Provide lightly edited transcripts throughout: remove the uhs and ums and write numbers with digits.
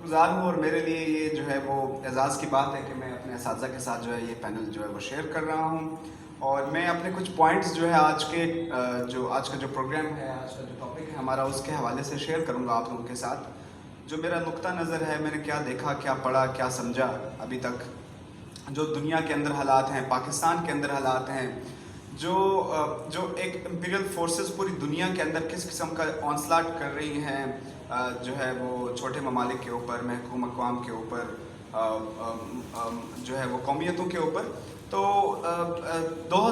گزار ہوں، اور میرے لیے یہ جو ہے وہ اعزاز کی بات ہے کہ میں اپنے اساتذہ کے ساتھ جو ہے یہ پینل جو ہے وہ شیئر کر رہا ہوں، اور میں اپنے کچھ پوائنٹس جو ہے آج کا جو پروگرام ہے، آج کا جو ٹاپک ہے ہمارا، اس کے حوالے سے شیئر کروں گا آپ لوگوں کے ساتھ. جو میرا نقطہ نظر ہے، میں نے کیا دیکھا، کیا پڑھا، کیا سمجھا ابھی تک، جو دنیا کے اندر حالات ہیں، پاکستان کے اندر حالات ہیں، جو ایک امپیریل فورسز پوری دنیا کے اندر کس قسم کا آنسلاٹ کر رہی ہیں، جو ہے وہ چھوٹے ممالک کے اوپر، محکوم اقوام کے اوپر، جو ہے وہ قومیتوں کے اوپر. تو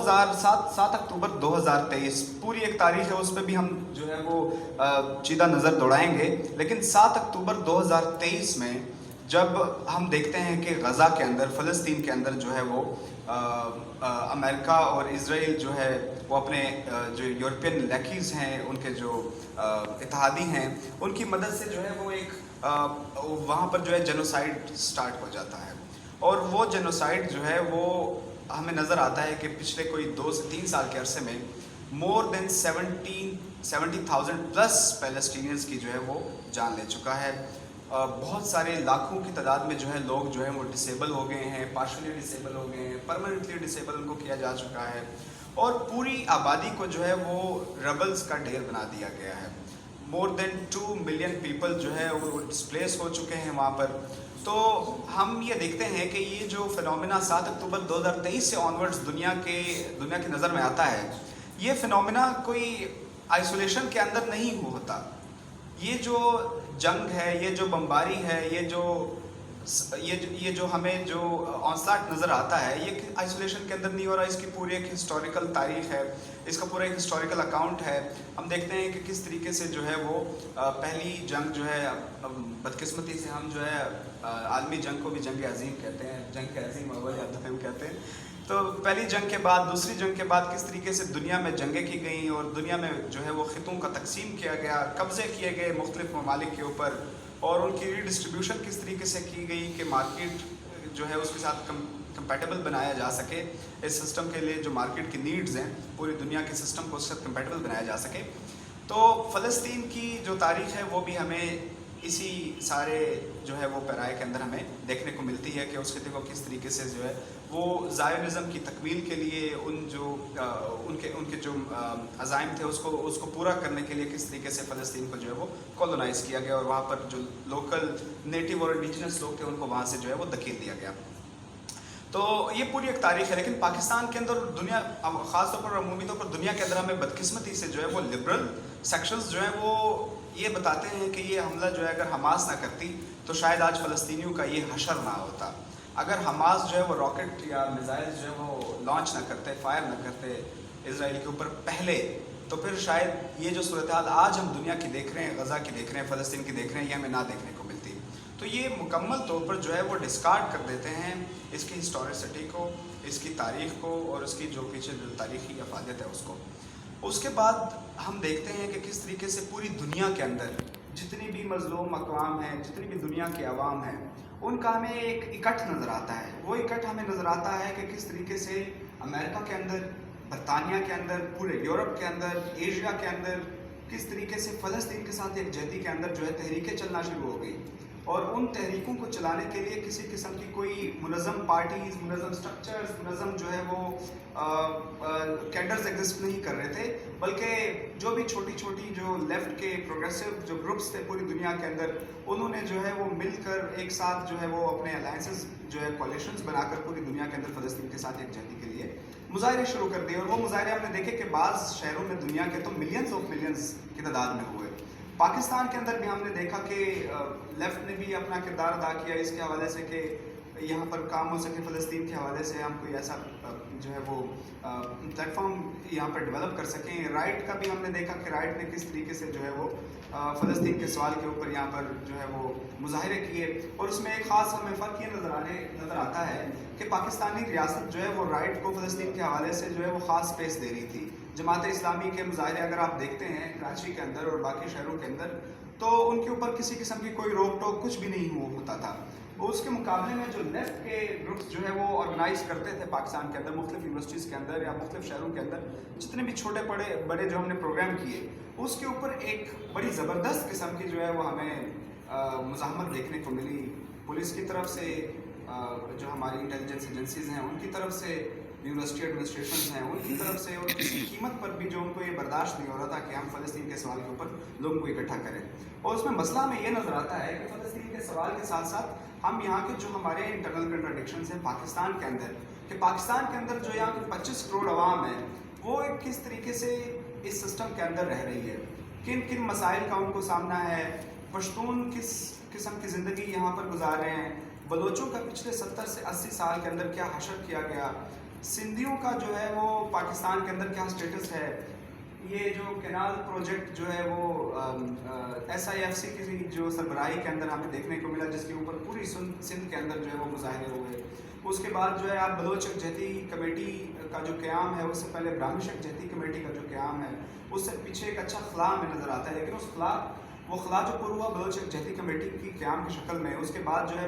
7 اکتوبر 2023 پوری ایک تاریخ ہے، اس پہ بھی ہم جو ہے وہ چیدہ نظر دوڑائیں گے. لیکن 7 اکتوبر 2023 میں جب ہم دیکھتے ہیں کہ غزہ کے اندر، فلسطین کے اندر جو ہے وہ امریکہ اور اسرائیل جو ہے وہ اپنے جو یورپین لیکیز ہیں، ان کے جو اتحادی ہیں، ان کی مدد سے جو ہے وہ ایک وہاں پر جو ہے جینوسائیڈ سٹارٹ ہو جاتا ہے. اور وہ جینوسائیڈ جو ہے وہ ہمیں نظر آتا ہے کہ پچھلے کوئی 2 سے 3 سال کے عرصے میں مور دین 70,000 پلس پیلسٹینینز کی جو ہے وہ جان لے چکا ہے. بہت سارے لاکھوں کی تعداد میں جو ہے لوگ جو ہے وہ ڈسیبل ہو گئے ہیں، پارشلی ڈسیبل ہو گئے ہیں، پرماننٹلی ڈسیبل ان کو کیا جا چکا ہے، اور پوری آبادی کو جو ہے وہ ربلز کا ڈھیر بنا دیا گیا ہے. مور دین 2 ملین پیپل جو ہے وہ ڈسپلیس ہو چکے ہیں وہاں پر. تو ہم یہ دیکھتے ہیں کہ یہ جو فنومینا 7 اکتوبر 2023 سے آنورڈز دنیا کی نظر میں آتا ہے، یہ فنومینا کوئی آئسولیشن کے اندر نہیں ہوتا. یہ جو جنگ ہے، یہ جو بمباری ہے، یہ جو ہمیں جو آنسلاٹ نظر آتا ہے، یہ آئسولیشن کے اندر نہیں ہو رہا. اس کی پوری ایک ہسٹوریکل تاریخ ہے، اس کا پورا ایک ہسٹوریکل اکاؤنٹ ہے. ہم دیکھتے ہیں کہ کس طریقے سے جو ہے وہ پہلی جنگ جو ہے، بدقسمتی سے ہم جو ہے عالمی جنگ کو بھی جنگ عظیم کہتے ہیں، جنگ عظیم اول یا دوم کہتے ہیں. تو پہلی جنگ کے بعد، دوسری جنگ کے بعد کس طریقے سے دنیا میں جنگیں کی گئیں، اور دنیا میں جو ہے وہ خطوں کا تقسیم کیا گیا، قبضے کیے گئے مختلف ممالک کے اوپر، اور ان کی ری ڈسٹریبیوشن کس طریقے سے کی گئی کہ مارکیٹ جو ہے اس کے ساتھ کمپیٹیبل بنایا جا سکے. اس سسٹم کے لیے جو مارکیٹ کی نیڈز ہیں، پوری دنیا کے سسٹم کو اس سے کمپیٹیبل بنایا جا سکے. تو فلسطین کی جو تاریخ ہے وہ بھی ہمیں اسی سارے جو ہے وہ پیرائے کے اندر ہمیں دیکھنے کو ملتی ہے کہ اس خطے کو کس طریقے سے جو ہے وہ زائونزم کی تکمیل کے لیے ان کے جو عزائم تھے اس کو پورا کرنے کے لیے کس طریقے سے فلسطین کو جو ہے وہ کولونائز کیا گیا، اور وہاں پر جو لوکل نیٹو اور انڈیجنس لوگ تھے ان کو وہاں سے جو ہے وہ دھکیل دیا گیا. تو یہ پوری ایک تاریخ ہے. لیکن پاکستان کے اندر دنیا، خاص طور پر عمومی طور پر دنیا کے اندر، ہمیں بدقسمتی سے جو ہے وہ لبرل سیکشنز جو ہیں وہ یہ بتاتے ہیں کہ یہ حملہ جو ہے اگر حماس نہ کرتی تو شاید آج فلسطینیوں کا یہ حشر نہ ہوتا. اگر حماس جو ہے وہ راکٹ یا میزائل جو ہے وہ لانچ نہ کرتے، فائر نہ کرتے اسرائیل کے اوپر پہلے، تو پھر شاید یہ جو صورتحال آج ہم دنیا کی دیکھ رہے ہیں، غزہ کی دیکھ رہے ہیں، فلسطین کی دیکھ رہے ہیں، یہ ہمیں نہ دیکھنے کو ملتی. تو یہ مکمل طور پر جو ہے وہ ڈسکارڈ کر دیتے ہیں اس کی ہسٹوریسٹی کو، اس کی تاریخ کو، اور اس کی جو پیچھے جو تاریخی افادیت ہے اس کو. اس کے بعد ہم دیکھتے ہیں کہ کس طریقے سے پوری دنیا کے اندر جتنی بھی مظلوم اقوام ہیں، جتنی بھی دنیا کے عوام ہیں، ان کا ہمیں ایک اکٹھ نظر آتا ہے. وہ اکٹھ ہمیں نظر آتا ہے کہ کس طریقے سے امریکہ کے اندر، برطانیہ کے اندر، پورے یورپ کے اندر، ایشیا کے اندر کس طریقے سے فلسطین کے ساتھ ایک جہتی کے اندر جو ہے تحریکیں چلنا شروع ہو گئی. اور ان تحریکوں کو چلانے کے لیے کسی قسم کی کوئی منظم پارٹیز، منظم سٹرکچرز، منظم جو ہے وہ کیڈرز ایگزسٹ نہیں کر رہے تھے، بلکہ جو بھی چھوٹی چھوٹی جو لیفٹ کے پروگریسو جو گروپس تھے پوری دنیا کے اندر، انہوں نے جو ہے وہ مل کر ایک ساتھ جو ہے وہ اپنے الائنسز جو ہے کولیشنز بنا کر پوری دنیا کے اندر فلسطین کے ساتھ ایک جہتی کے لیے مظاہرے شروع کر دیے. اور وہ مظاہرے ہم نے دیکھے کہ بعض شہروں میں دنیا کے تو ملینز آف ملینز کی تعداد میں ہوئے. پاکستان کے اندر بھی ہم نے دیکھا کہ لیفٹ نے بھی اپنا کردار ادا کیا اس کے حوالے سے کہ یہاں پر کام ہو سکے فلسطین کے حوالے سے، ہم کوئی ایسا جو ہے وہ پلیٹ فارم یہاں پر ڈیولپ کر سکیں. رائٹ کا بھی ہم نے دیکھا کہ رائٹ نے کس طریقے سے جو ہے وہ فلسطین کے سوال کے اوپر یہاں پر جو ہے وہ مظاہرے کیے. اور اس میں ایک خاص ہمیں فرق یہ نظر آتا ہے کہ پاکستانی ریاست جو ہے وہ رائٹ کو فلسطین کے حوالے سے جو ہے وہ خاص سپیس دے رہی تھی. جماعت اسلامی کے مظاہرے اگر آپ دیکھتے ہیں کراچی کے اندر اور باقی شہروں کے اندر، تو ان کے اوپر کسی قسم کی کوئی روک ٹوک کچھ بھی نہیں ہوتا تھا. اس کے مقابلے میں جو لیفٹ کے گروپس جو ہے وہ آرگنائز کرتے تھے پاکستان کے اندر، مختلف یونیورسٹیز کے اندر یا مختلف شہروں کے اندر، جتنے بھی چھوٹے بڑے جو ہم نے پروگرام کیے، اس کے اوپر ایک بڑی زبردست قسم کی جو ہے وہ ہمیں مزاحمت دیکھنے کو ملی پولیس کی طرف سے، جو ہماری انٹیلیجنس ایجنسیز ہیں ان کی طرف سے، یونیورسٹی ایڈمنسٹریشنز ہیں ان کی طرف سے، اور کسی قیمت پر بھی جو ان کو یہ برداشت نہیں ہو رہا تھا کہ ہم فلسطین کے سوال کے اوپر لوگوں کو اکٹھا کریں. اور اس میں مسئلہ ہمیں یہ نظر آتا ہے کہ فلسطین کے سوال کے ساتھ ساتھ ہم یہاں کے جو ہمارے انٹرنل کنٹراڈکشنز ہیں پاکستان کے اندر، کہ پاکستان کے اندر جو یہاں کی 25 کروڑ عوام ہے وہ کس طریقے سے اس سسٹم کے اندر رہ رہی ہے، کن کن مسائل کا ان کو سامنا ہے، پشتون کس قسم کی زندگی یہاں پر گزار رہے ہیں، بلوچوں کا پچھلے 70 سے 80 سال کے اندر کیا حشر کیا گیا، سندھیوں کا جو ہے وہ پاکستان کے اندر کیا سٹیٹس ہے، یہ جو کینال پروجیکٹ جو ہے وہ SIFC کی جو سربراہی کے اندر ہمیں دیکھنے کو ملا، جس کے اوپر پوری سندھ کے اندر جو ہے وہ مظاہرے ہوئے. اس کے بعد جو ہے آپ بلوچ یکجہتی کمیٹی کا جو قیام ہے، اس سے پہلے براہمش یکجہتی کمیٹی کا جو قیام ہے، اس سے پیچھے ایک اچھا خلا ہمیں نظر آتا ہے، لیکن اس وہ خلا جو پر ہوا بلوچ یکجہتی کمیٹی کی قیام کی شکل میں، اس کے بعد جو ہے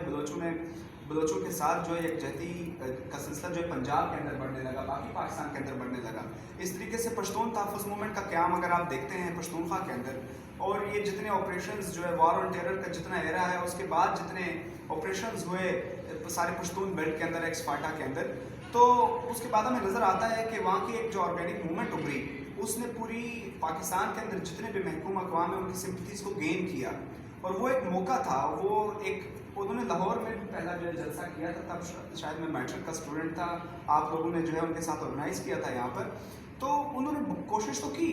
بلوچوں کے ساتھ جو ہے یکجہتی کا سلسلہ جو ہے پنجاب کے اندر بڑھنے لگا، باقی پاکستان کے اندر بڑھنے لگا. اس طریقے سے پشتون تحفظ موومنٹ کا قیام اگر آپ دیکھتے ہیں پشتونخوا کے اندر، اور یہ جتنے آپریشنز جو ہے وار آن ٹیرر کا جتنا ایرا ہے، اس کے بعد جتنے آپریشنز ہوئے سارے پشتون بیلٹ کے اندر، ایکس فاٹا کے اندر، تو اس کے بعد ہمیں نظر آتا ہے کہ وہاں کی ایک جو آرگینک موومنٹ ابھری، اس نے پوری پاکستان کے اندر جتنے بھی محکوم اقوام ہیں ان کی سمپتھیز کو گین کیا. اور وہ ایک موقع تھا، وہ ایک انہوں نے لاہور میں بھی پہلا جو ہے جلسہ کیا تھا، تب شاید میں میٹرک کا اسٹوڈنٹ تھا، آپ لوگوں نے جو ہے ان کے ساتھ آرگنائز کیا تھا یہاں پر. تو انہوں نے کوشش تو کی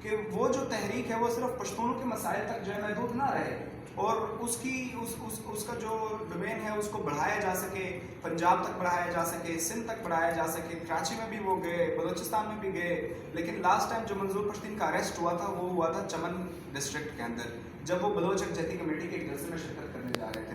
کہ وہ جو تحریک ہے وہ صرف پشتونوں کے مسائل تک جو ہے محدود نہ رہے، اور اس کا جو ڈومین ہے اس کو بڑھایا جا سکے، پنجاب تک بڑھایا جا سکے، سندھ تک بڑھایا جا سکے. کراچی میں بھی وہ گئے، بلوچستان میں بھی گئے، لیکن لاسٹ ٹائم جو منظور پشتین کا اریسٹ ہوا تھا وہ ہوا تھا چمن ڈسٹرکٹ کے اندر، جب وہ بلوچ یکجہتی کمیٹی کے ایک جلسے میں شرکت کرنے جا رہے تھے.